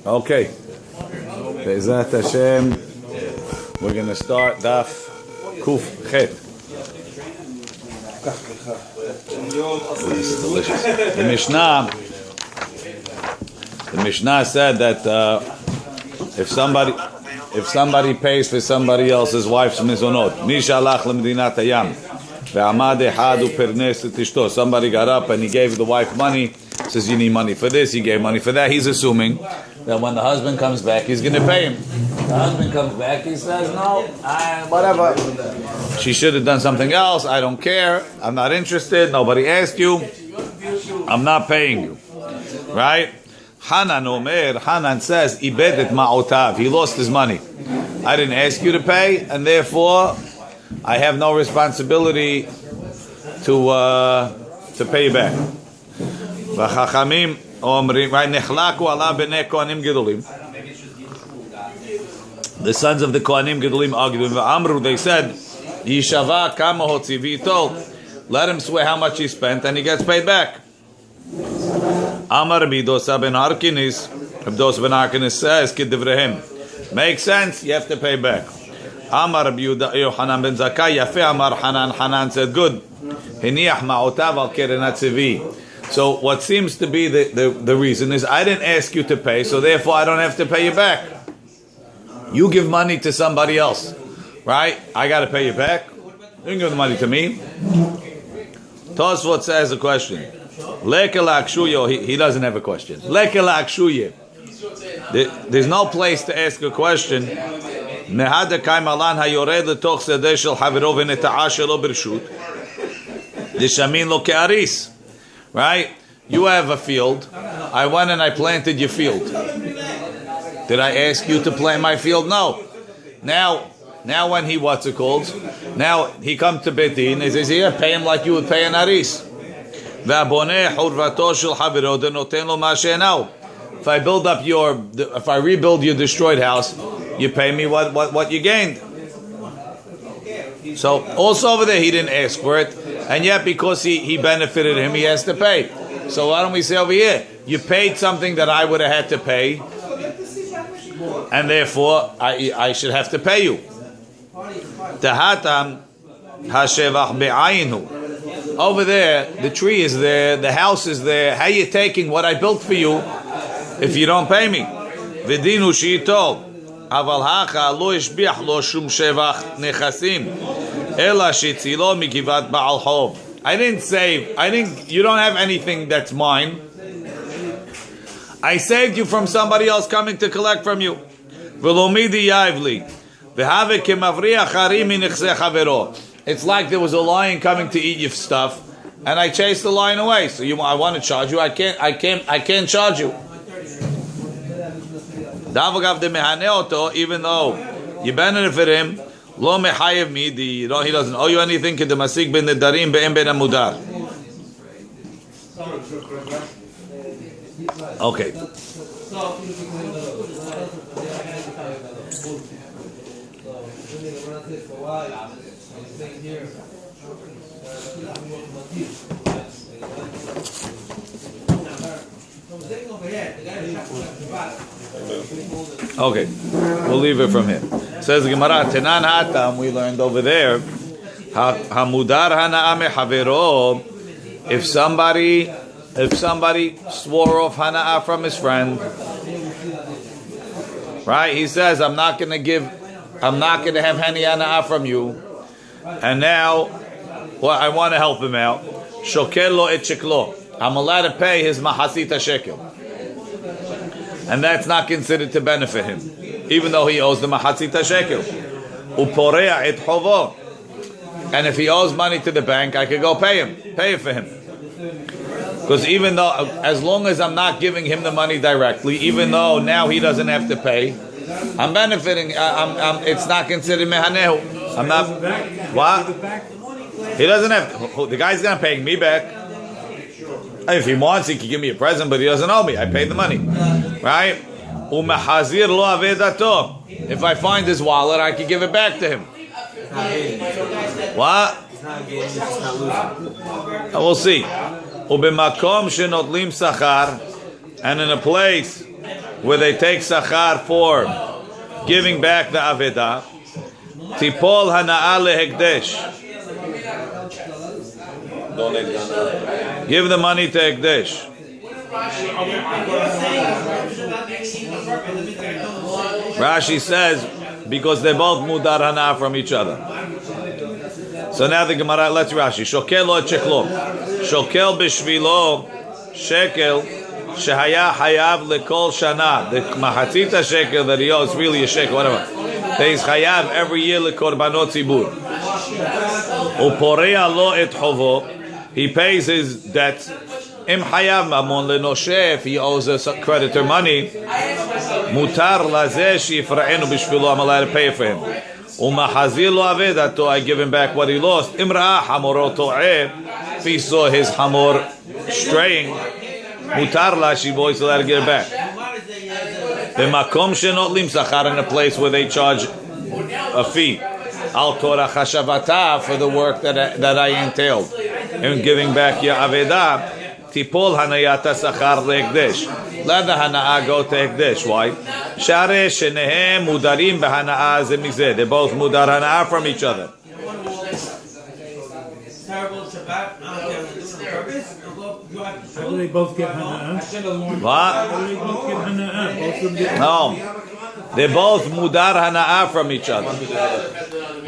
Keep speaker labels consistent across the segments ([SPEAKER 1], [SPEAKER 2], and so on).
[SPEAKER 1] Okay. Be'ezat Hashem, we're going to start Daf Kuf Chet. This is delicious. The Mishnah said that if somebody pays for somebody else's wife's mizonot, Mishalach lemdinat hayam, ve'amad echad u'pernes et ishto. Somebody got up and he gave the wife money. Says you need money for this. He gave money for that. He's assuming that when the husband comes back, he's going to pay him. The husband comes back. He says, "No, whatever. She should have done something else. I don't care. I'm not interested. Nobody asked you. I'm not paying you." Right? Hanan says, "Ibedet ma'otav." He lost his money. I didn't ask you to pay, and therefore I have no responsibility to pay you back. V'chachamim omrim, right? Nechlaku ala b'nei kohanim gedolim. The sons of the kohanim gedolim argued. V'amru, they said, "Yishava kama hotzivito." Let him swear how much he spent, and he gets paid back. Amar Bidosa ben Harkinis. Bidosa ben Harkinis says, "Kidivrehem." Makes sense. You have to pay back. Amar Yohanan ben Zakkai. Yafe Amar Hanan. Hanan said, "Good." Hiniach ma'otav al kerenat tzivi. So what seems to be the reason is I didn't ask you to pay, so therefore I don't have to pay you back. You give money to somebody else, right? I got to pay you back. You can give the money to me. Tosfot says a question. He doesn't have a question. There's no place to ask a question. Right? You have a field. I went and I planted your field. Did I ask you to plant my field? No. Now when he now he comes to Beit Din, he says, "Here, pay him like you would pay an aris." If I rebuild your destroyed house, you pay me what you gained. So also over there he didn't ask for it, and yet because he benefited him, he has to pay. So why don't we say over here, you paid something that I would have had to pay, and therefore I should have to pay you. Tahatam hashevach be'ayinu. Over there, the tree is there, the house is there. How are you taking what I built for you if you don't pay me? V'dinu shi'ito. Aval hacha lo ishbiach lo shum shevach nechasim ela shitzilo mikivat ba'al hov. You don't have anything that's mine. I saved you from somebody else coming to collect from you. V'lomidi yavli v'have kemavriach harim min nechzeh havero. It's like there was a lion coming to eat your stuff, and I chased the lion away. So I want to charge you. I can't charge you. Even though you benefit him, lo mechayev mi. He doesn't owe you anything. Kedemasik ben nedarim be'em ben amudar. Okay. Okay, we'll leave it from here. Says the Gemara, Tenan Hatam, we learned over there, Hamudar Hana'ah mehavero. If somebody swore off Hana'ah from his friend, right? He says, I'm not going to have any Hana'ah from you, and now, I want to help him out. Shokel lo et sheklo. I'm allowed to pay his mahasita shekel. And that's not considered to benefit him, even though he owes the mahatzita shekel. Uporea et hovo. And if he owes money to the bank, I could go pay it for him. Because even though, as long as I'm not giving him the money directly, even though now he doesn't have to pay, I'm benefiting. It's not considered mehanehu. I'm not. What? He doesn't have to. The guy's not paying me back. If he wants, he can give me a present, but he doesn't owe me. I paid the money. Right? If I find his wallet, I can give it back to him. What? We'll see. And in a place where they take sachar for giving back the aveda, tipol hana'ah lehekdesh. Give the money to Hekdesh. Rashi says, because they both mudar hana'ah from each other. So now the Gemara, let's Rashi. Shokel lo cheklo. Shokel b'shvilo shekel shehaya hayav lekol shana. The mahatzita shekel that he owes, really a shekel, whatever. That he's hayav every year lekorbanot tzibur. Uporea lo et chovo. He pays his debt. Im hayav mamon lenoshe. If he owes a creditor money, mutar lazeh shifra'enu b'shvilo. I'm allowed to pay for him. Umahazir lo avedato, I give him back what he lost. Imra hamoro to'eh, if he saw his hamor straying, mutar la shivo, he's allowed to get it back. B'makom shenotlim sachar, in a place where they charge a fee. Al torah chashavata, for the work that I entailed in giving back your avedah. Tipol hanayata sachar le'ekdesh. Let the hana'ah go to Hekdesh. Why? Share shenehem mudarim behana'ah ze mizeh. They're both mudar hana'ah from each other.
[SPEAKER 2] How do they both get hana'ah?
[SPEAKER 1] What?
[SPEAKER 2] How do they both get hana'ah? Both of them get
[SPEAKER 1] No. They're both mudar hana'ah from each other.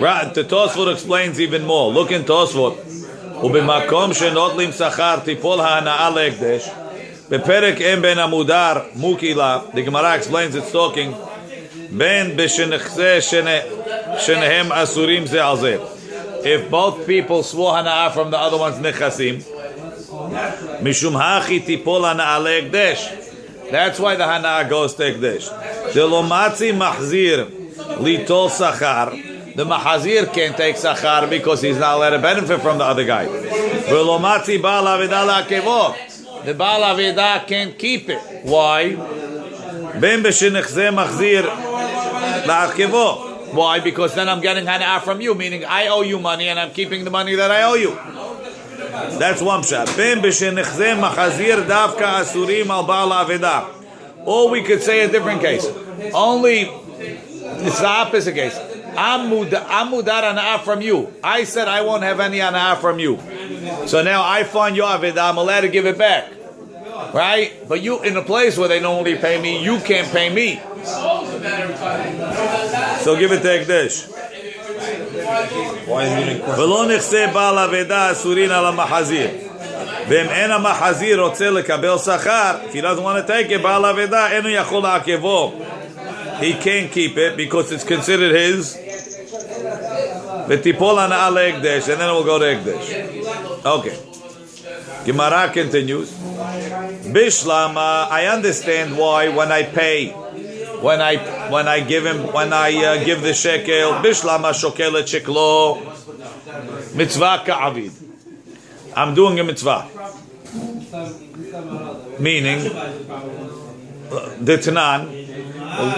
[SPEAKER 1] Right. The Tosfot explains even more. Look in Tosfot. ובמקום שנוטלים שכר טיפול ההנאה להקדש בפרק אין בין המודר מוקילה, the Gemara explains it's talking בין בשנכסה שניהם אסורים זה על זה. If both people swore הנאה from the other one's נכסים, משום הכי טיפול הנאה להקדש. That's why the הנאה goes to הקדש. דלא מצי מחזיר ליטול שכר. The mahazir can't take sachar because he's not allowed to benefit from the other guy. The Baal Avedah can't keep it. Why? Why? Because then I'm getting hana'ah from you, meaning I owe you money and I'm keeping the money that I owe you. That's one shot. Or we could say a different case. Only, it's the opposite case. I'm mudar hana'ah from you. I said I won't have any hana'ah from you. So now I find your avedah, I'm allowed to give it back. Right? But you, in a place where they normally pay me, you can't pay me. So give it to Hekdesh. ולא נכסה בעל אבדה אסורין על המחזיר. ואם אין המחזיר רוצה לקבל שכר, if he doesn't want to take it, בעל אבדה אינו יכול לעכבו. He can't keep it because it's considered his. ותיפול הנאה להקדש, and then it will go to Hekdesh. Okay. Gemara continues. Bishlama, I understand why when I pay, when I give the shekel, Bishlama shokel sheklo, mitzvah ka'avid. I'm doing a mitzvah. Meaning, the Tanan.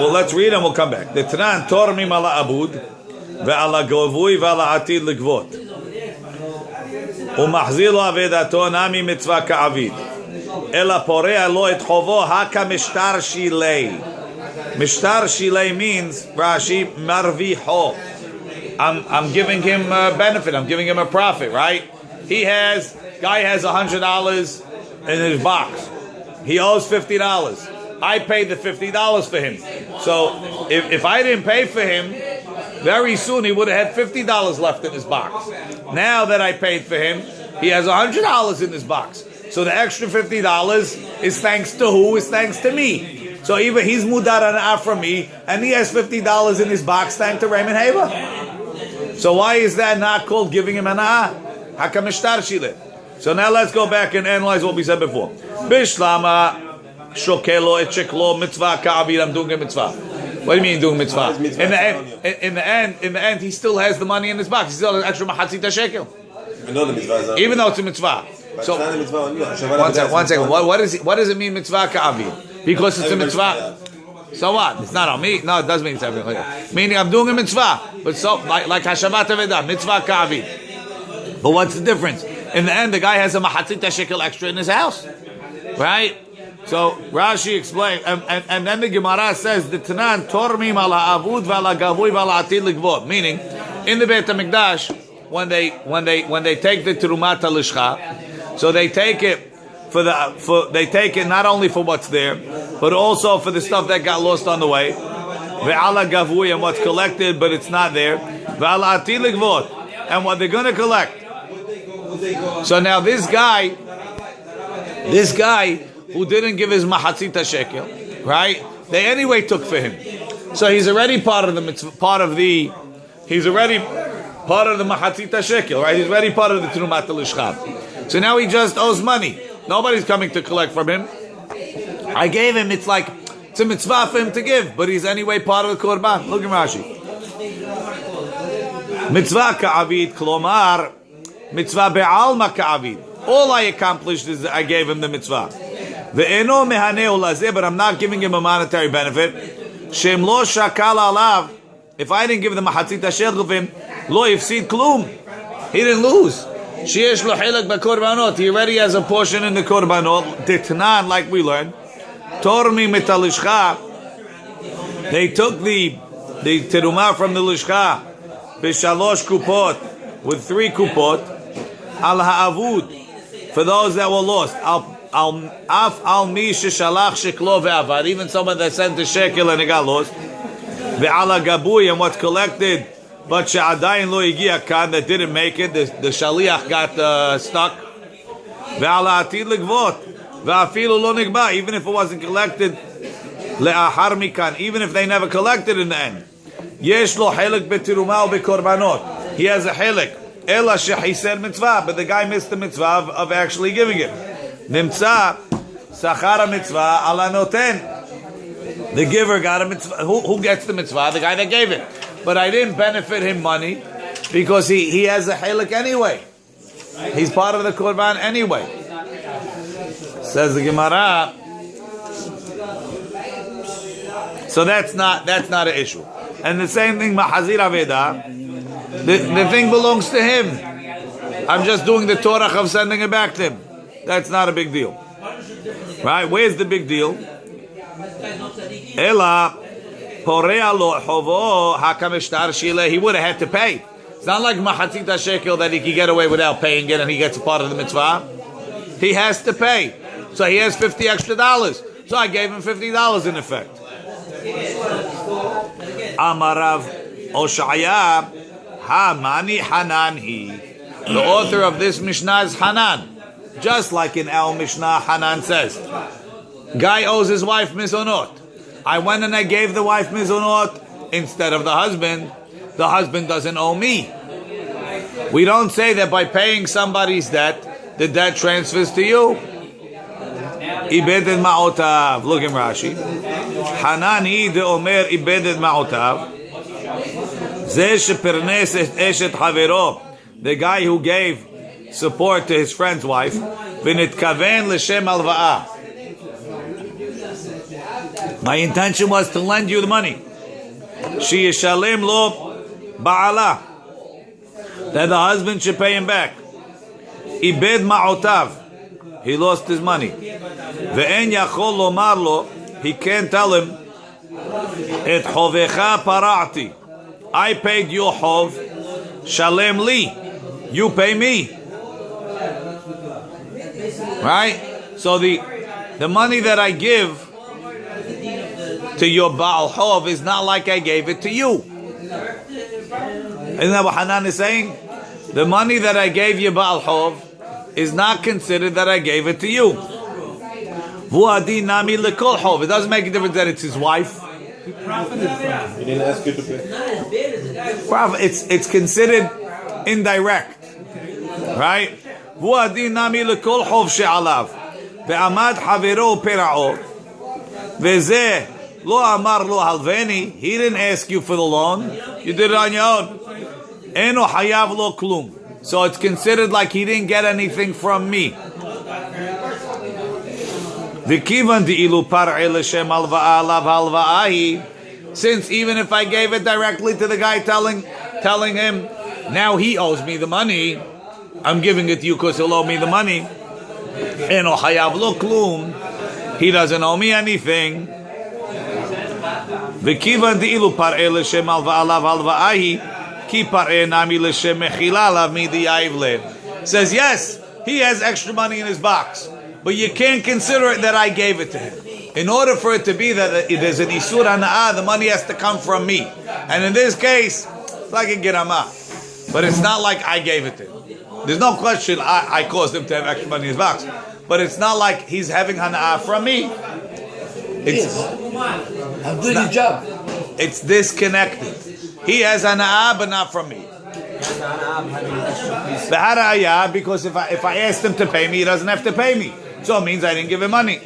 [SPEAKER 1] Well, let's read and we'll come back. The Tanan tormim ala abud ve'ala govui ve'ala atid legvot. ומחזיר לו עבדתו נמי מצווה כעביד אלא פורע לו את חובו הכמשטר שילי. משטר שילי means Rashi מרוויחו. I'm giving him a benefit, I'm giving him a profit, right? Guy has $100 in his box. He owes $50. I paid the $50 for him. So if I didn't pay for him, very soon he would have had $50 left in his box. Now that I paid for him, he has $100 in his box. So the extra $50 is thanks to who? Is thanks to me. So even he's mudar hana'ah from me, and he has $50 in his box thanks to Raymond Haber. So why is that not called giving him hana'ah? Hakamishtar shile. So now let's go back and analyze what we said before. Bishlama shokelo et sheklo mitzvah ka'avid. I'm doing a mitzvah. What do you mean doing mitzvah? In the end, he still has the money in his box. He still has extra mahatzita shekel. Even though it's a mitzvah. So one second. What does it mean mitzvah ka'avid? Because it's a mitzvah. So what? It's not on me. No, it does mean something. Meaning I'm doing a mitzvah, but so like hashavat avedah, mitzvah ka'avid. But what's the difference? In the end, the guy has a mahatzita shekel extra in his house, right? So Rashi explained, and then the Gemara says the Tanan tormim ala avud v'ala gavui v'ala atid ligvot. Meaning, in the Beit Hamikdash, when they take the terumat lishcha, so they take it they take it not only for what's there, but also for the stuff that got lost on the way. Ve'ala gavui, and what's collected but it's not there. V'ala atid ligvot, and what they're going to collect. So now this guy who didn't give his mahatzita shekel, right? They anyway took for him, so he's already part of the mahatzita shekel, right? He's already part of the terumat lishcha. So now he just owes money. Nobody's coming to collect from him. I gave him. It's a mitzvah for him to give, but he's anyway part of the korban. Look at Rashi. Mitzvah ka'avid, klomar mitzvah be'alma ka'avid. All I accomplished is that I gave him the mitzvah. Ve'eno mehaneu lazeh, but I'm not giving him a monetary benefit. Shem lo shakal alav. If I didn't give the mahatzita shekel of him, lo yifsid klum. He didn't lose. Sheyesh lo hilak b'korbanot. He already has a portion in the korbanot. Ditnan, like we learned. Tormi mitalishcha. They took the terumah from the lishcha b'shalosh kupot, with 3 kupot al ha'avud, for those that were lost. Al mi sheshalach sheklo ve'avad, even someone that sent the shekel and it got lost. Ve'ala gabui, and what's collected but she'adayin lo higia kan, that didn't make it, the shaliach got stuck. Ve'ala atid ligvot ve'afilu lo nigba, even if it wasn't collected le'ahar mikan, even if they never collected in the end. Yesh lo helek betiruma u'bekorbanot, he has a helek. Ela shehiser mitzvah, but the guy missed the mitzvah of actually giving it. Nimtza sachara mitzvah ala noten. The giver got a mitzvah. Who gets the mitzvah? The guy that gave it. But I didn't benefit him money because he has a helek anyway. He's part of the korban anyway. Says the Gemara. So that's not an issue. And the same thing, mahazir aveda. The thing belongs to him. I'm just doing the torah of sending it back to him. That's not a big deal. Right? Where's the big deal? Ela porea lo hovo hakam ishtar shile. He would have had to pay. It's not like mahatzita shekel that he can get away without paying it and he gets a part of the mitzvah. He has to pay. So he has $50 extra. So I gave him $50 in effect. Amarav Oshaya Hamani Hananhi. The author of this Mishnah is Hanan. Just like in our Mishnah, Hanan says, guy owes his wife mizonot. I went and I gave the wife mizonot instead of the husband. The husband doesn't owe me. We don't say that by paying somebody's debt, the debt transfers to you. Ibedet ma'otav. Look in Rashi. Hanani de omer ibedet ma'otav. Zeh shepernes eshet havero. The guy who gave support to his friend's wife. V'nitkaven l'shem alva'ah. My intention was to lend you the money. She yishalem lo ba'ala. That the husband should pay him back. Ibed ma'otav. He lost his money. Ve'en yachol lomar lo. He can't tell him. Et hovecha para'ati. I paid your hov. Shalem li. You pay me. Right? So the money that I give to your Baal Hov is not like I gave it to you. Isn't that what Hanan is saying? The money that I gave you Baal Hov is not considered that I gave it to you. Vuadi nami lekol hov. It doesn't make a difference that it's his wife.
[SPEAKER 2] He profited from it.
[SPEAKER 3] He didn't ask you to pay.
[SPEAKER 1] It's considered indirect. Right? Vuadi nami lekol hov she'alav. Ve'amad havero pera'o. Ve'zeh lo amar lo halveni. He didn't ask you for the loan. You did it on your own. Eno hayav lo klum. So it's considered like he didn't get anything from me. Since even if I gave it directly to the guy telling him, now he owes me the money, I'm giving it to you because he'll owe me the money. He doesn't owe me anything. V'kivan de'ilu par'e l'shem alva alav halva'ahi ki par'e nami l'shem mechila alav midi ya'ivle. Says yes, he has extra money in his box, but you can't consider it that I gave it to him. In order for it to be that there's an isur hana'ah, the money has to come from me. And in this case, it's like a girama, but it's not like I gave it to him. There's no question I caused him to have extra money in his box, but it's not like he's having hana'ah from me.
[SPEAKER 3] I'm doing his job.
[SPEAKER 1] It's disconnected. He has hana'ah, but not from me. The hara'ayah, because if I asked him to pay me, he doesn't have to pay me. So it means I didn't give him money.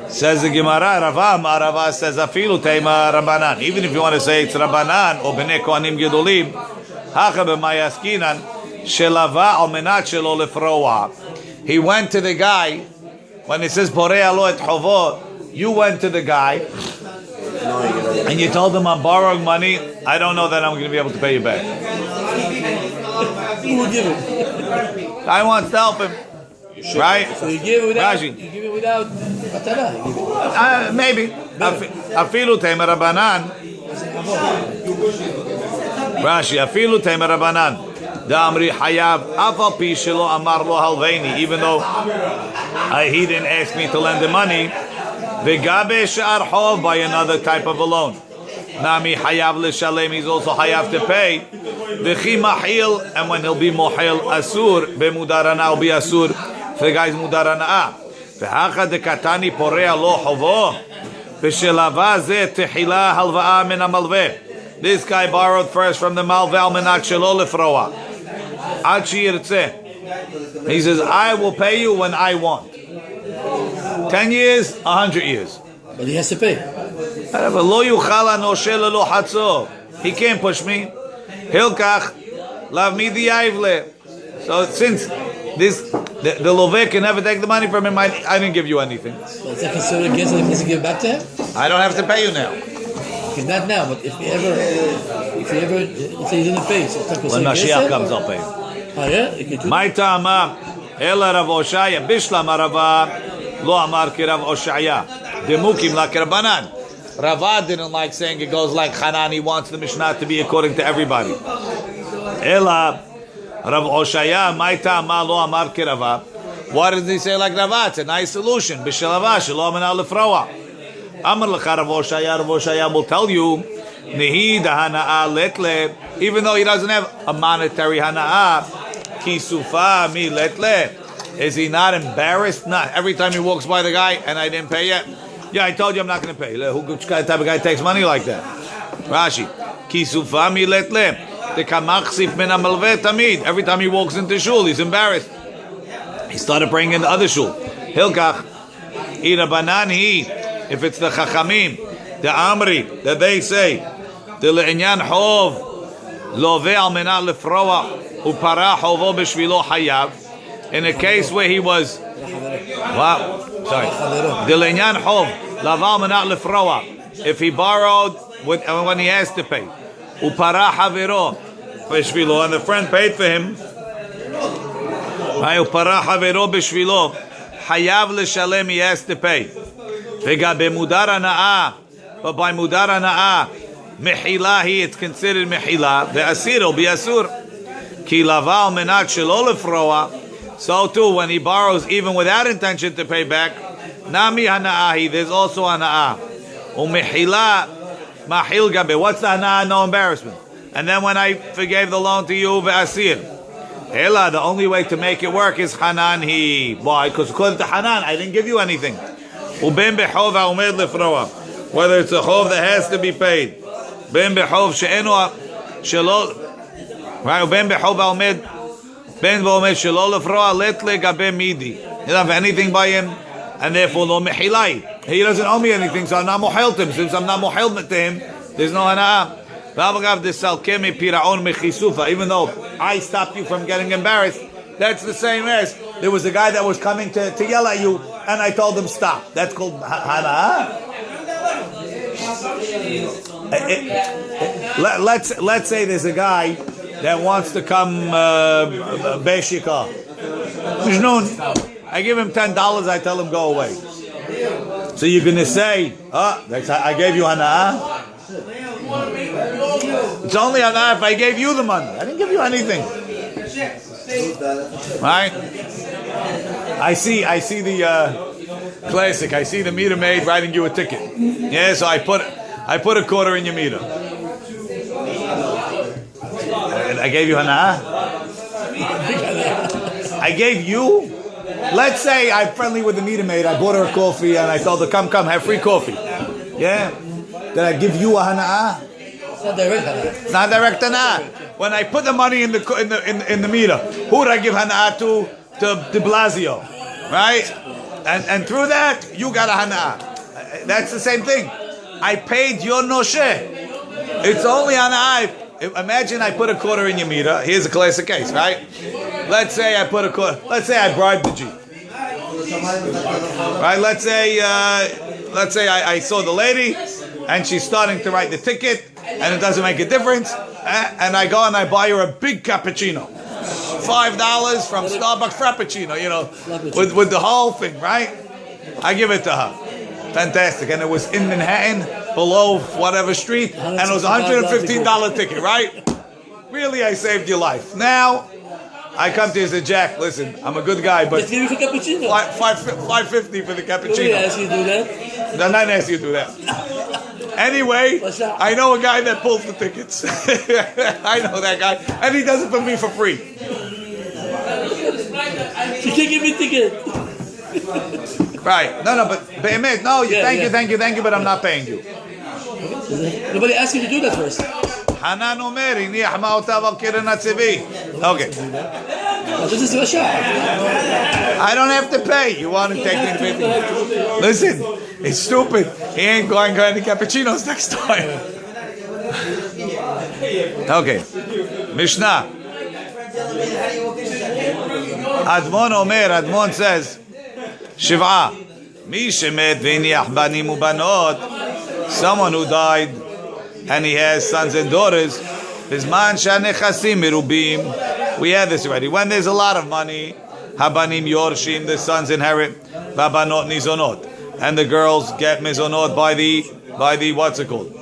[SPEAKER 1] Says the Gemara, Rava says, Afilu teima Rabbanan. Even if you want to say it's Rabbanan or Bnei Kohanim Gedolim, Hacha b'mayaskinan shelava al menat shelo lefroa. He went to the guy, when it says Borei alo et chovo, you went to the guy, and you told him I'm borrowing money, I don't know that I'm going to be able to pay you back.
[SPEAKER 3] Who would give it?
[SPEAKER 1] I want to help him. Right?
[SPEAKER 3] So you give it without.
[SPEAKER 1] Rashi.
[SPEAKER 3] You give it without matana.
[SPEAKER 1] Maybe. Afilu teima Rabbanan. Rashi. Afilu teima Rabbanan. Da amri hayav afal pi shelo amar lo halveini. Even though he didn't ask me to lend him money. Vegabe she'ar hov, by another type of a loan. Nami hayav l'shalem. He's also hayav to pay. V'chi mahil, and when he'll be mohil asur, bemudarana will be asur. The guy's mudar hana'ah. V'hacha dekatani porea lo chovo. V'shelava ze tehila halva'a min hamalveh. This guy borrowed first from the malveh al menat shelo lefroa. Ad sheyirtzeh. He says, I will pay you when I want. 10 years, 100 years.
[SPEAKER 3] But he has to pay.
[SPEAKER 1] Lo yuchal hanoshe lelo hatzo. He can't push me. Hilkach lav midi ya'ivle. So since the loveh can never take the money from him, I didn't give you anything.
[SPEAKER 3] So is that considered against him? He needs to give it back to him?
[SPEAKER 1] I don't have to pay you now.
[SPEAKER 3] Okay, not now, but if he ever, let's say he didn't pay, so it's
[SPEAKER 1] When Mashiach comes, I'll pay you.
[SPEAKER 3] Oh yeah? You can do
[SPEAKER 1] My ta'ama, ela Rav Oshaya, bishlam Rava, lo amar ki Rav Oshaya, demukim la kerbanan. Rava didn't like saying it goes like Hanan. He wants the Mishnah to be according to everybody. Ela Rav Oshaya, my ta'ama lo amar ki Rava. Why does he say like Rava? It's a nice solution. B'shelava shelo amena lefroa. Amar lecha Rav Oshaya will tell you, Nehi da hana'ah letle, even though he doesn't have a monetary hana'ah, ki sufa mi letle. Is he not embarrassed? Not every time he walks by the guy and I didn't pay yet. Yeah, I told you I'm not going to pay. Which type of guy takes money like that? Rashi, ki sufa mi letle. The kamachsif min hamalveh tamid. Every time he walks into shul, he's embarrassed. He started bringing in the other shul. Hilkach, ira banani. If it's the chachamim, the amri that they say, the le'inyan hov loveh al menat lefroa upara hovo b'shvilo hayav. In a case where he was, the le'inyan hov laval menat lefroa. If he borrowed when he has to pay, upara havero b'shvilo, and the friend paid for him, upara havero b'shvilo hayav l'shalem, he has to pay. But by mudar hana'ah, mehilahi, it's considered mehilah. The asir will be asur. Ki laval menat shelo lefroa. So too, when he borrows, even without intention to pay back, nami hana'ahi, there's also hana'ah. Umehilah mahil gabe. What's the hana'ah? No embarrassment. And then when I forgave the loan to you, ve'asir. Ela, the only way to make it work is hananhi. Why? Because according to Hanan, I didn't give you anything. Uben bechov ha'omed lefroa, whether it's a chov that has to be paid, ben bechov she'enu shelo, right? Uben bechov ha'omed, ben v'omed shelo lefroa letle gabe midi. You don't have anything by him, and therefore no mehilai. He doesn't owe me anything, so I'm not moheled him. Since I'm not moheled to him, there's no hana'ah. Even though I stopped you from getting embarrassed, that's the same as there was a guy that was coming to yell at you, and I told him stop. That's called hana'ah. Let's say there's a guy that wants to come beshika, I give him $10, I tell him go away. So you're going to say, I gave you hana'ah? It's only hana'ah if I gave you the money. I didn't give you anything. Right? I see the classic. I see the meter maid writing you a ticket. Yeah, so I put a quarter in your meter. I gave you hana'ah? I gave you? Let's say I'm friendly with the meter maid. I bought her a coffee and I told her, come, have free coffee. Yeah? Did I give you a hana'ah?
[SPEAKER 3] It's not direct hana'ah.
[SPEAKER 1] It's not direct hana'ah. When I put the money in the meter, who would I give hana'ah to? To De Blasio, right? And through that, you got a hana'ah. That's the same thing. I paid your noshe. It's only hana'ah. Imagine I put a quarter in your meter. Here's a classic case, right? Let's say I put a quarter. Let's say I bribed the G. Right? Let's say I saw the lady and she's starting to write the ticket and it doesn't make a difference. And I go and I buy her a big cappuccino. $5 from Starbucks Frappuccino, with the whole thing, right? I give it to her. Fantastic. And it was in Manhattan, below whatever street, and it was a $115 ticket, right? Really, I saved your life. Now, I come to you and say, Jack, listen, I'm a good guy, but $5.50 for the cappuccino.
[SPEAKER 3] Did ask you to do that?
[SPEAKER 1] They're not asking you to do that. Anyway, I know a guy that pulls the tickets. I know that guy, and he does it for me for free.
[SPEAKER 3] You can't give me a ticket.
[SPEAKER 1] Right. No, but thank you, but I'm not paying you.
[SPEAKER 3] Nobody asked you to do that first.
[SPEAKER 1] Hanan Omer, okay.
[SPEAKER 3] This is Rasha.
[SPEAKER 1] I don't have to pay. You want to take me to pay? Listen, it's stupid. He ain't going to any cappuccinos next time. Okay. Mishnah. Admon says, Shiv'a, Mi shemet v'iniach banim ubanot, someone who died and he has sons and daughters, bizman she'anechasim merubim. We had this already. When there's a lot of money, habanim yorshim, the sons inherit, babanot nizonot, and the girls get mizonot by the what's it called?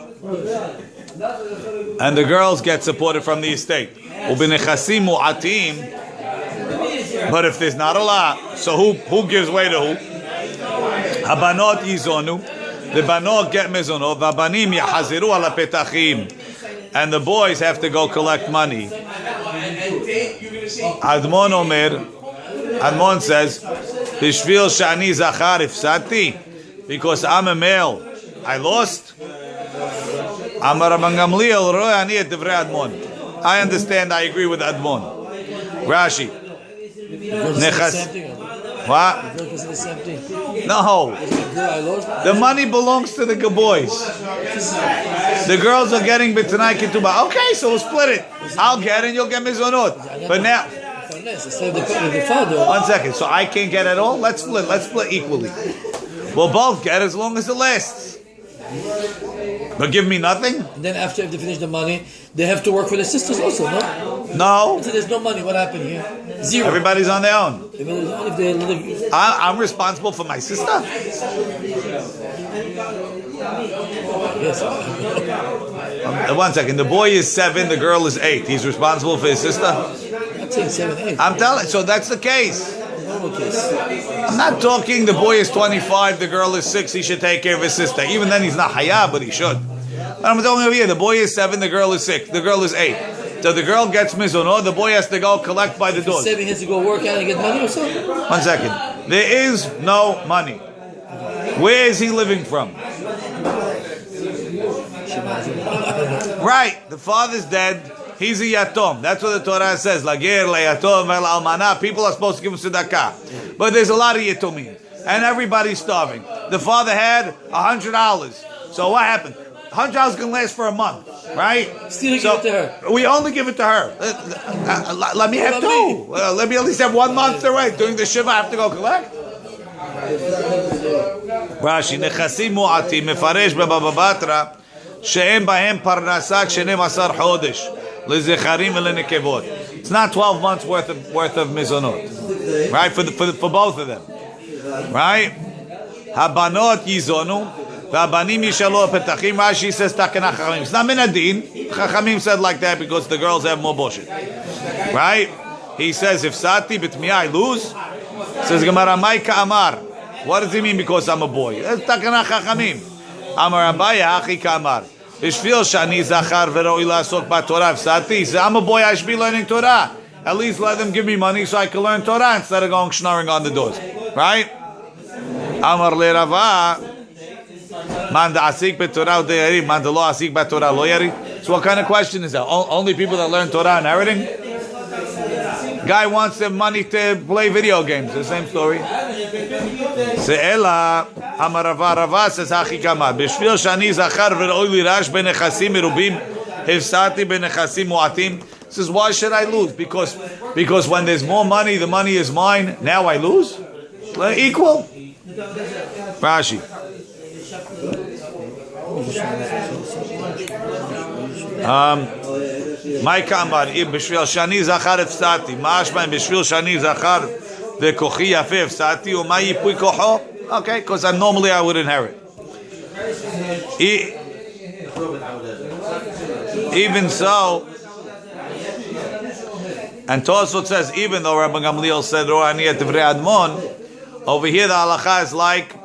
[SPEAKER 1] And the girls get supported from the estate. Ubinechasim mu'atim. But if there's not a lot, so who gives way to who? Habanot yizonu. The banot get mizonot. Vabanim yahaziru ala petachim. And the boys have to go collect money. Admon says, Bishvil shani zachar ifsati, because I'm a male, I lost. Amar Rabban Gamliel ro'eh ani et divrei Admon. I understand, I agree with Admon. Rashi. Nechas. What? No. The money belongs to the boys. The girls are getting B'tanai Ketubot. Okay, so we'll split it. I'll get and you'll get mizonot. But now, one second. So I can't get it all? Let's split equally. We'll both get as long as it lasts. But give me nothing?
[SPEAKER 3] And then after, if they finish the money, they have to work for the sisters also, no?
[SPEAKER 1] No.
[SPEAKER 3] So there's no money. What happened here? Zero.
[SPEAKER 1] Everybody's on their own.
[SPEAKER 3] If they live...
[SPEAKER 1] I'm responsible for my sister?
[SPEAKER 3] Yes.
[SPEAKER 1] One second. The boy is 7, the girl is 8. He's responsible for his sister?
[SPEAKER 3] I'm not saying 7, 8.
[SPEAKER 1] I'm telling. So that's the case.
[SPEAKER 3] Normal case.
[SPEAKER 1] I'm not talking the boy is 25, the girl is 6, he should take care of his sister. Even then he's not hayab, but he should. But I'm talking over here, the boy is 7, the girl is 6, the girl is 8. So the girl gets mizonot, the boy has to go collect by the door.
[SPEAKER 3] 7 has to go work out and get money or something?
[SPEAKER 1] 1 second. There is no money. Where is he living from? Right, the father's dead. He's a yatom. That's what the Torah says. Lager, layatom, almana. People are supposed to give him tzedakah. But there's a lot of yatomim. And everybody's starving. The father had $100. So what happened? $100 can last for a month. Right?
[SPEAKER 3] Still give it to her.
[SPEAKER 1] We only give it to her. Let me have 2. Let me at least have 1 month to wait. During the Shiva, I have to go collect. Rashi, nechasim mu'atim, mefaresh b'Baba Batra, she'em bahem parnasak she'nem asar chodesh. It's not 12 months worth of mizonot. right? For both of them, right? Habanot yizonu, v'habanim yishalu petachim. Rashi says takana chachamim. It's not min adin. Chachamim said like that because the girls have more bullshit, right? He says if sati b'tmiya I lose. Says Gemara Maika Amar. What does he mean because I'm a boy? That's takana chachamim. Amar Rabbi Hachi Kamar. Ishfil shani zachar v'roi la'asok b'Torah. If sati, he says I'm a boy. I should be learning Torah. At least let them give me money so I can learn Torah instead of going schnorring on the doors, right? Amar le Rava, man da'asik b'Torah u'de'yari, man da'lo asik b'Torah lo yari. So what kind of question is that? Only people that learn Torah inheriting? Guy wants their money to play video games. The same story. Se'ela, Amar Rava says hachi kamar. B'shvil shani zachar v'roi lirash b'nechasim merubim, hifsati b'nechasim mu'atim. Says why should I lose? Because when there's more money, the money is mine. Now I lose? Equal. Rashi. My kamar b'shvil shani zachar efsati. Ma'ashman b'shvil shani zachar ve'kochi yafe efsati. U'ma yipui kocho? Okay, because normally I would inherit. Even so. And Tosfot says, even though Rabbi Gamliel said Ro'ani et Divrei Admon, over here the halacha is like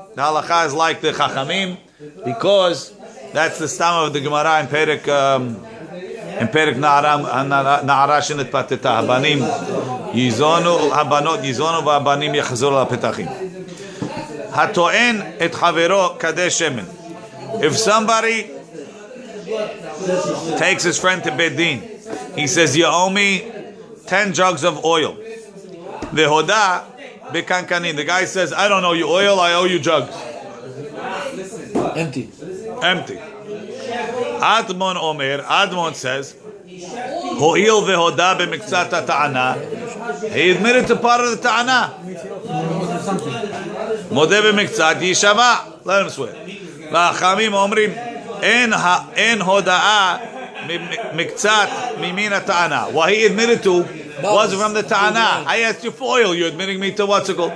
[SPEAKER 1] the Chachamim, because that's the stam of the Gemara in Perek Na'arash in Pateta. Habanim yizonu, habanot yizonu, v'habanim yachzor la'petachim. Hato'en et chavero kadesh shemen. If somebody takes his friend to Bedin, he says, you owe me 10 jugs of oil. The hoda bekankanin. The guy says, I don't owe you oil, I owe you jugs.
[SPEAKER 3] Empty.
[SPEAKER 1] Admon Omer, Admon says, Ho'il vehoda b'miktzat ta'ana. He admitted to part of the ta'ana. Modeh b'miktzat yishama. Let him swear. V'achamim omrim, en hoda'a miktzat mimina ta'ana. What he admitted to was from the ta'ana. I asked you for oil. You're admitting me to what's it called?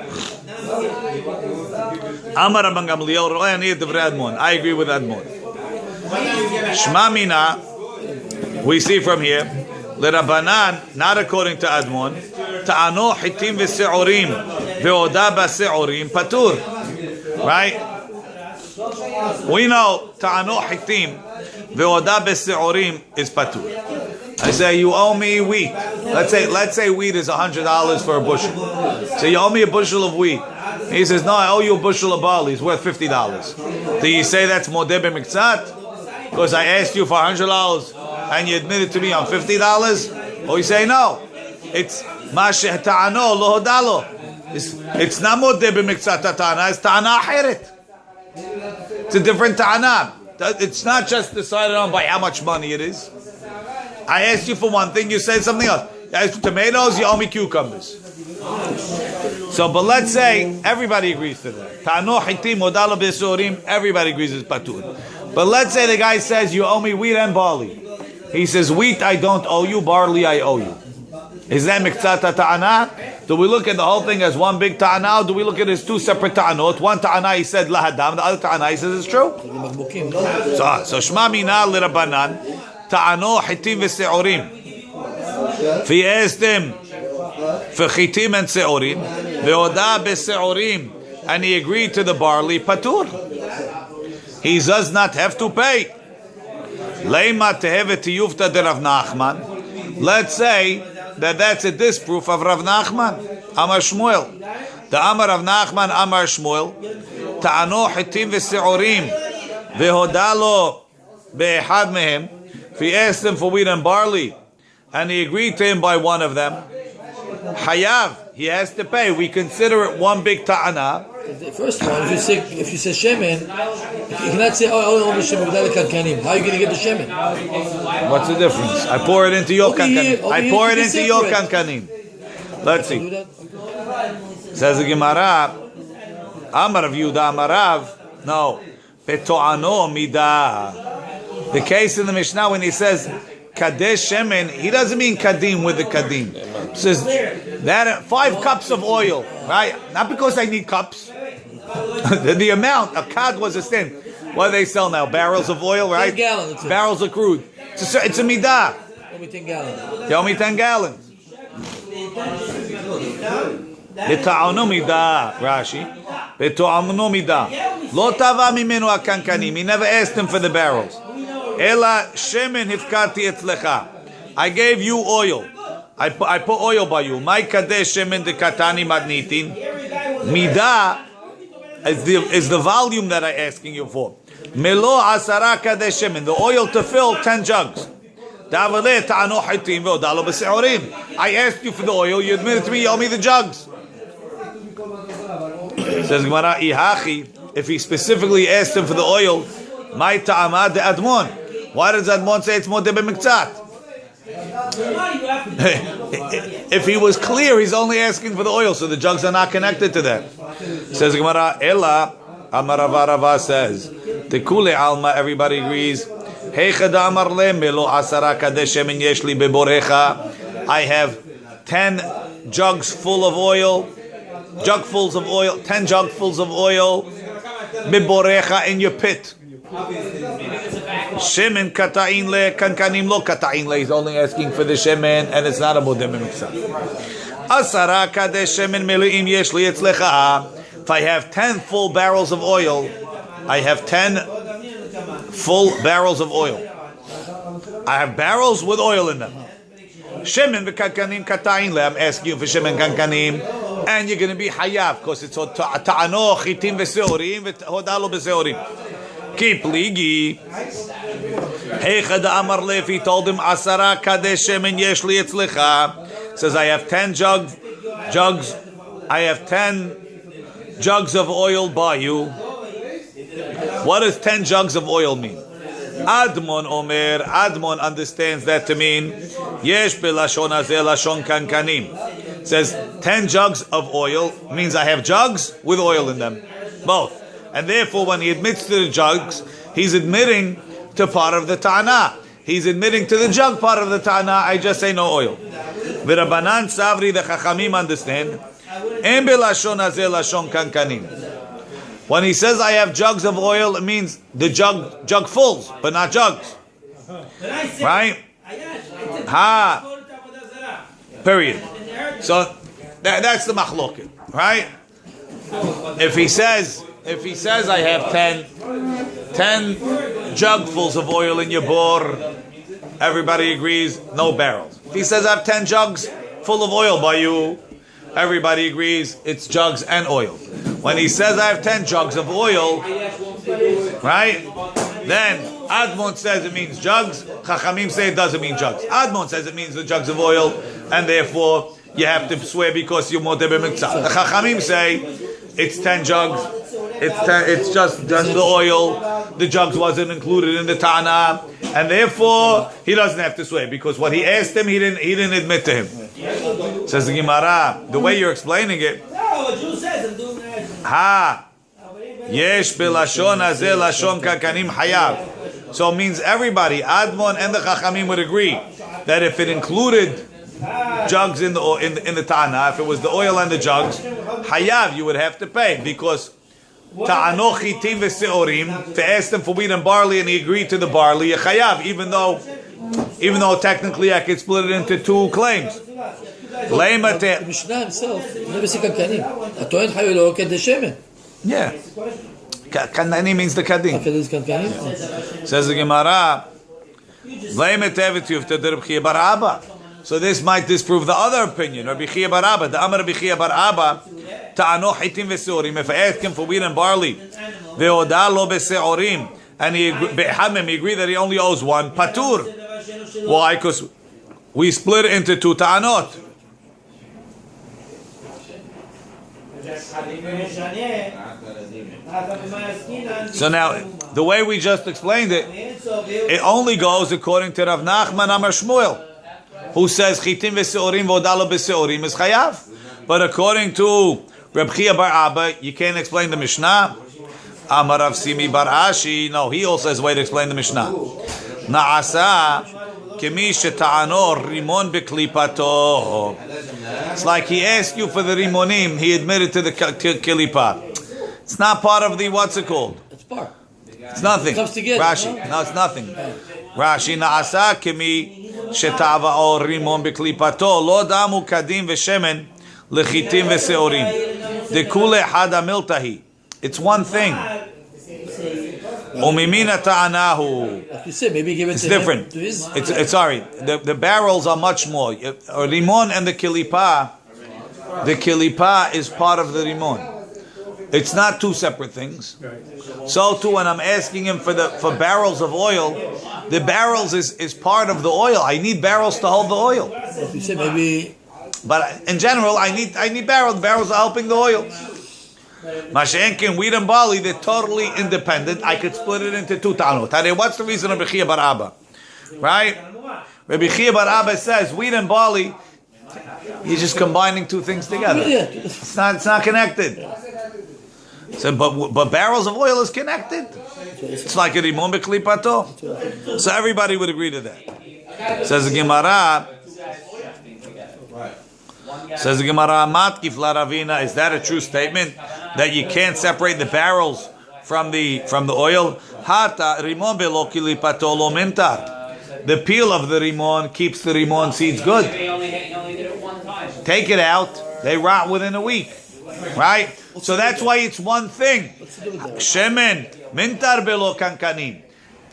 [SPEAKER 1] Amar Rabban Gamliel ro'ani divrei Admon. I agree with Admon. Shma mina. We see from here. L'Rabbanan, not according to Admon. Ta'ano hitim v'se'orim ve'oda ba'se'orim patur. Right? We know ta'ano hitim ve'oda ba'se'orim is patur. I say you owe me wheat. Let's say wheat is $100 for a bushel. So you owe me a bushel of wheat. He says, no, I owe you a bushel of barley. It's worth $50. Do you say that's modeh b'miktzat? Because I asked you for $100 and you admitted to me on $50? Or you say, no, it's masheh ta'ano lo hodalo. It's not modeh b'miktzat ta'ana, it's ta'ana ahiret. It's a different ta'ana. It's not just decided on by how much money it is. I asked you for one thing, you said something else. I asked for tomatoes, you owe me cucumbers. So, but let's say everybody agrees to that. Ta'ano hitim modalo b'surim, everybody agrees it's patur. But let's say the guy says, you owe me wheat and barley. He says, wheat I don't owe you, barley I owe you. Is that miktzat ta'ana? Do we look at the whole thing as one big ta'ana, or do we look at it as two separate ta'anot? One ta'ana he said lahadam, the other ta'ana he says it's true. So shma mina l'Rabbanan, ta'ano hitim v'se'orim. Fi'estem v'chitim and se'orim, ve'oda b'se'orim, and he agreed to the barley patur. He does not have to pay. Leima tehevet tiyufta de Rav Nachman. Let's say that that's a disproof of Rav Nachman. Amar Shmuel. The Amar Rav Nachman, Amar Shmuel. Ta'ano hitim v'se'orim. Ve'hodalo be'ehad mehem. If he asked him for wheat and barley, and he agreed to him by one of them, Hayav, he has to pay. We consider it one big ta'ana.
[SPEAKER 3] The first one, if you say shemen, you cannot say, oh, shemen without the kankanim. How are you going to get the shemen?
[SPEAKER 1] What's the difference? I pour it into your kankanim. I pour it into your kankanim. Let's see. Says the Gemara, Amar of Yuda Amarav. No. Peto'ano midah. The case in the Mishnah when he says Kadesh Shemen, he doesn't mean Kadim with the Kadim. Says that 5 cups of oil, right? Not because I need cups. the amount, a kad was a stand. What do they sell now? Barrels of oil, right?
[SPEAKER 3] 10 gallons.
[SPEAKER 1] Barrels of crude. It's a midah.
[SPEAKER 3] Only 10 gallons.
[SPEAKER 1] Tell me 10 gallons. Beta'anu midah, Rashi. Beta'anu midah. Lo tava mimenu akankanim. He never asked him for the barrels. Ela shemen hifkati etzlecha. I gave you oil. I put oil by you. My kadesh shemen de katani madnitin. Midah is the volume that I'm asking you for. Melo asara kadesh shemen. The oil to fill 10 jugs. I asked you for the oil. You admitted to me. You owe me the jugs. Says Gemara, Ihachi, if he specifically asked him for the oil, my ta'amad de admon. Why does admon say it's modeh b'miktzat? If he was clear, he's only asking for the oil, so the jugs are not connected to that. Says Gemara, Ella, Amarava Rava says, Tekule alma, everybody agrees. I have 10 jugs full of oil, 10 jugfuls of oil, biborecha in your pit. Shemen kata'in le, kankanim lo kata'in le. He's only asking for the shemen, and it's not a modem miksa. Asara kadesh shemen meleim yesh li etzlecha. If I have 10 full barrels of oil, I have 10 full barrels of oil. I have barrels with oil in them. Shemen v'kankanim kata'in le. I'm asking you for shemen kankanim, and you're going to be hayav because it's ta'ano chitim v'seorim v'hodalo b'seorim. Keep ligi. Heichad amar le. If he told him asara kadesh shemen yesh li etzlecha, says I have 10 jugs. I have 10 jugs of oil by you. What does 10 jugs of oil mean? Admon Omer. Admon understands that to mean Yesh belashon hazeh lashon kankanim. Says 10 jugs of oil means I have jugs with oil in them, both. And therefore, when he admits to the jugs, he's admitting to part of the ta'ana. He's admitting to the jug part of the ta'ana. I just say no oil. V'Rabbanan Savri, the Chachamim understand. Em belashon hazeh lashon kankanim. When he says I have jugs of oil, it means the jugfuls, but not jugs. Right? Period. So that's the machloket, right? If he says I have 10 jugfuls of oil in your bor, everybody agrees, no barrels. If he says I have 10 jugs full of oil by you, everybody agrees it's jugs and oil. When he says I have 10 jugs of oil, right? Then Admon says it means jugs. Chachamim say it doesn't mean jugs. Admon says it means the jugs of oil, and therefore you have to swear because you're modeh b'miktzah. The Chachamim say it's 10 jugs. It's just the oil. The jugs wasn't included in the ta'ana, and therefore he doesn't have to swear because what he asked him, he didn't admit to him. Says the Gemara, the way you're explaining it. Yesh belashon hazeh lashon kankanim hayav. So it means everybody, Admon and the Chachamim would agree that if it included jugs in the ta'ana, if it was the oil and the jugs, hayav, you would have to pay because ta'ano chitim v'seorim, to ask them for wheat and barley, and he agreed to the barley, chayav, even though technically I could split it into 2 claims.
[SPEAKER 3] The Mishnah himself never said kankanim. Atoin hayolo kadesh shemen.
[SPEAKER 1] Yeah. Kanani means the kadim. Says the Gemara, so this might disprove the other opinion. Rabbi Chia bar Abba, the Amar Rabbi Chia bar Abba, ta'ano hitim v'seorim. If I ask him for wheat and barley, ve'odah lo b'seorim, and he agreed that he only owes 1 patur. Why? Because we split it into 2 ta'anot. So now, the way we just explained it, it only goes according to Rav Nachman Amar Shmuel, who says chitim v'seorim v'odalo b'seorim is chayav. But according to Reb Chia bar Abba, you can't explain the Mishnah. Amar Rav Simi bar Ashi, no, he also has a way to explain the Mishnah. Na'asa kemi sheta'ano rimon beklipato. It's like he asked you for the rimonim. He admitted to the kilipa. It's not part of the what's it called?
[SPEAKER 3] It's part.
[SPEAKER 1] It's nothing.
[SPEAKER 3] It comes together.
[SPEAKER 1] Rashi. No, it's nothing. Rashi na'asa kemi sheta'ao rimon beklipato lo damu kadim veshemen lechitim veseorim dekule hada miltahi. It's one thing. Umimina ta'anahu.
[SPEAKER 3] Like you said, maybe give it
[SPEAKER 1] It's
[SPEAKER 3] to
[SPEAKER 1] different.
[SPEAKER 3] him, to his.
[SPEAKER 1] It's sorry. The barrels are much more. Rimon and the kilipa. The kilipa is part of the rimon. It's not two separate things. So too, when I'm asking him for barrels of oil, the barrels is part of the oil. I need barrels to hold the oil.
[SPEAKER 3] Like you said, maybe.
[SPEAKER 1] But in general, I need barrels. Barrels are helping the oil. Mashenkin, wheat and barley, they're totally independent. I could split it into two tanot. What's the reason of Rabbi Chia bar Abba? Right? Rabbi Chia bar Abba says wheat and barley, he's just combining two things together. It's not connected. So, but barrels of oil is connected. It's like a rimon beklipato. So everybody would agree to that. Says the Gemara. Says the Gemara, Matkif la Ravina. Is that a true statement that you can't separate the barrels from the oil? Hata rimon belo kilipato lo mentar. The peel of the rimon keeps the rimon seeds good. Take it out, they rot within a week, right? So that's why it's one thing. Shemen mintar belo kankanim.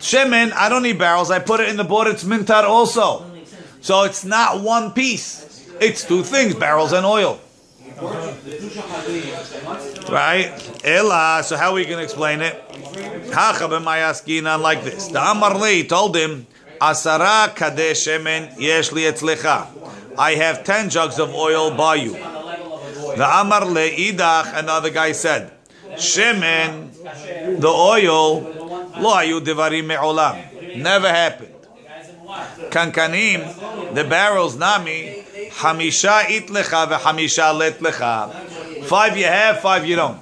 [SPEAKER 1] Shemen, I don't need barrels. I put it in the board. It's mintar also. So it's not one piece. It's two things, barrels and oil. Right? Ella, so how are we going to explain it? Hachabe mayaskinan like this. The Amarli told him, Asara kadeh shemen yesh li etzlecha. I have 10 jugs of oil by you. The Amarle idach, another guy said, Shemen, the oil, lo ayu devarim me'olam. Never happened. Kankanim, the barrels, nami, Hamisha itlecha v'hamisha letlecha. 5 you have, 5 you don't.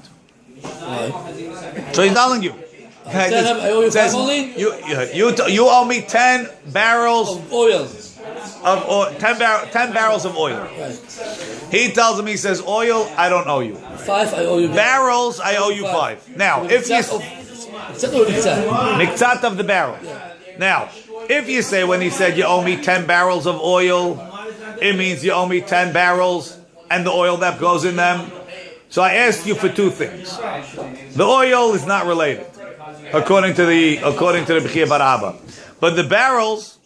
[SPEAKER 1] So he's telling you. Says, you owe me 10 barrels
[SPEAKER 3] of oil.
[SPEAKER 1] 10 barrels of oil.
[SPEAKER 3] Right.
[SPEAKER 1] He tells him, he says, oil, I don't owe you.
[SPEAKER 3] 5, I owe you.
[SPEAKER 1] Barrels, I owe you 5. Now, if you miktzat of the barrel. Now, if you say when he said you owe me 10 barrels of oil, it means you owe me 10 barrels and the oil that goes in them. So I asked you for 2 things. The oil is not related, according to the Rabbi Chia bar Abba. But the barrels,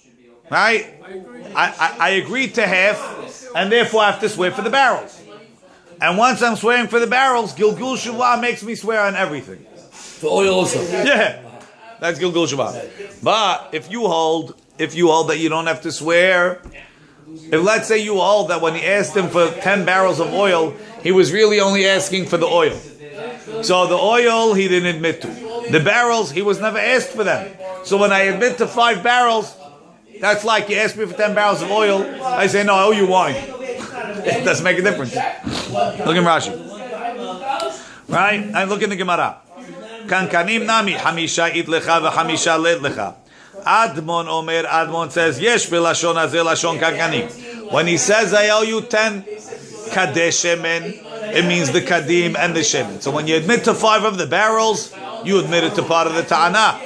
[SPEAKER 1] right? I agreed to half, and therefore I have to swear for the barrels. And once I'm swearing for the barrels, Gilgul Shuvah makes me swear on everything.
[SPEAKER 3] The oil also.
[SPEAKER 1] Yeah, that's Gilgul Shuvah. But if you hold that you don't have to swear. If let's say you hold that when he asked him for 10 barrels of oil, he was really only asking for the oil. So the oil he didn't admit to. The barrels, he was never asked for them. So when I admit to 5 barrels, that's like you asked me for 10 barrels of oil, I say, no, I owe you wine. It doesn't make a difference. Look at Rashi. Right? And look in the Gemara. Kankanim nami, hamisha itlecha v'hamisha letlecha. Admon Omer, Admon says, Yesh belashon hazeh lashon kankanim. When he says, I owe you 10 kadeh shemen, it means the kadim and the shemen. So when you admit to 5 of the barrels, you admit it to part of the ta'ana.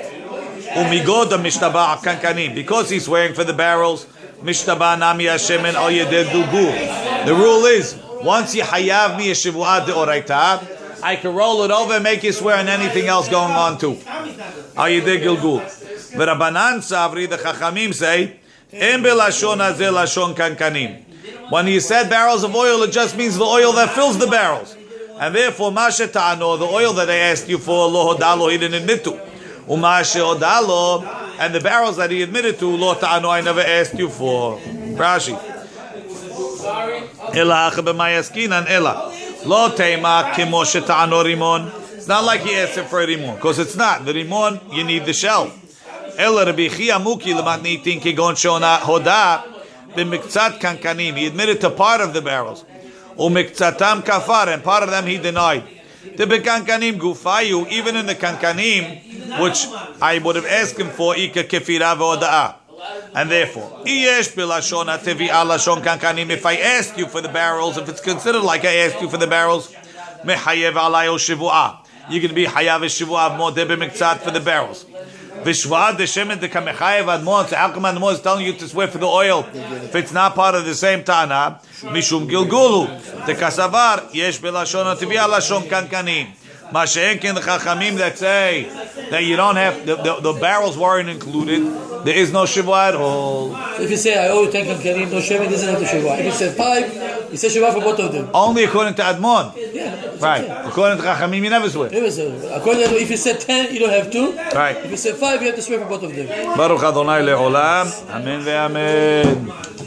[SPEAKER 1] Umigod mishtaba kankanim. Because he's swearing for the barrels, mishtaba nami hashemen al yedeh gulgul. The rule is, once you hayav mi yeshivuah deoraita, I can roll it over and make you swear on anything else going on too. Al yedeh gulgul. The Rabbanan Savri, the Chachamim say, Em belashon hazeh lashon kankanim. When he said barrels of oil, it just means the oil that fills the barrels. And therefore, Mashe ta'ano, the oil that they asked you for, lo hodalo, he didn't admit to. Umashe hodalo, and the barrels that he admitted to, lo ta'ano, I never asked you for. Rashi. Ela acha b'mayaskinan, ela. Lo teima kimo she ta'ano rimon. It's not like he asked him for a rimon, because it's not. The rimon, you need the shell. Ela Rabbi Chia muki l'matnitin kigon shona hoda b'miktzat kankanim. He admitted to part of the barrels. Umikzatam kafar, and part of them he denied. The bekankanim gufayu, even in the kankanim, which I would have asked him for, ika kefira v'oda'a. And therefore, if I asked you for the barrels, if it's considered like I asked you for the barrels, you're going to be hayav shivuah modeh b'miktzat for the barrels. V'shvuah deshemen dekamechayev admon. So how come admon is telling you to swear for the oil if it's not part of the same tana? Mishum gilgulu dekasavar yesh belashon atevi alashon kankanim. Masha'enkin the chachamim that say that you don't have the barrels weren't included. There is no shivuah at all.
[SPEAKER 3] So if you say I owe you 10 kankanim, no shemen doesn't have to shivuah. If you say 5, you say shivuah for both of them.
[SPEAKER 1] Only according to admon.
[SPEAKER 3] Yeah.
[SPEAKER 1] Right. Okay. According to chachamim, you never swear.
[SPEAKER 3] According to if you said 10, you don't have to.
[SPEAKER 1] Right.
[SPEAKER 3] If you said 5, you have to swear for both of them.
[SPEAKER 1] Baruch Adonai le'olam. Amen ve'amen.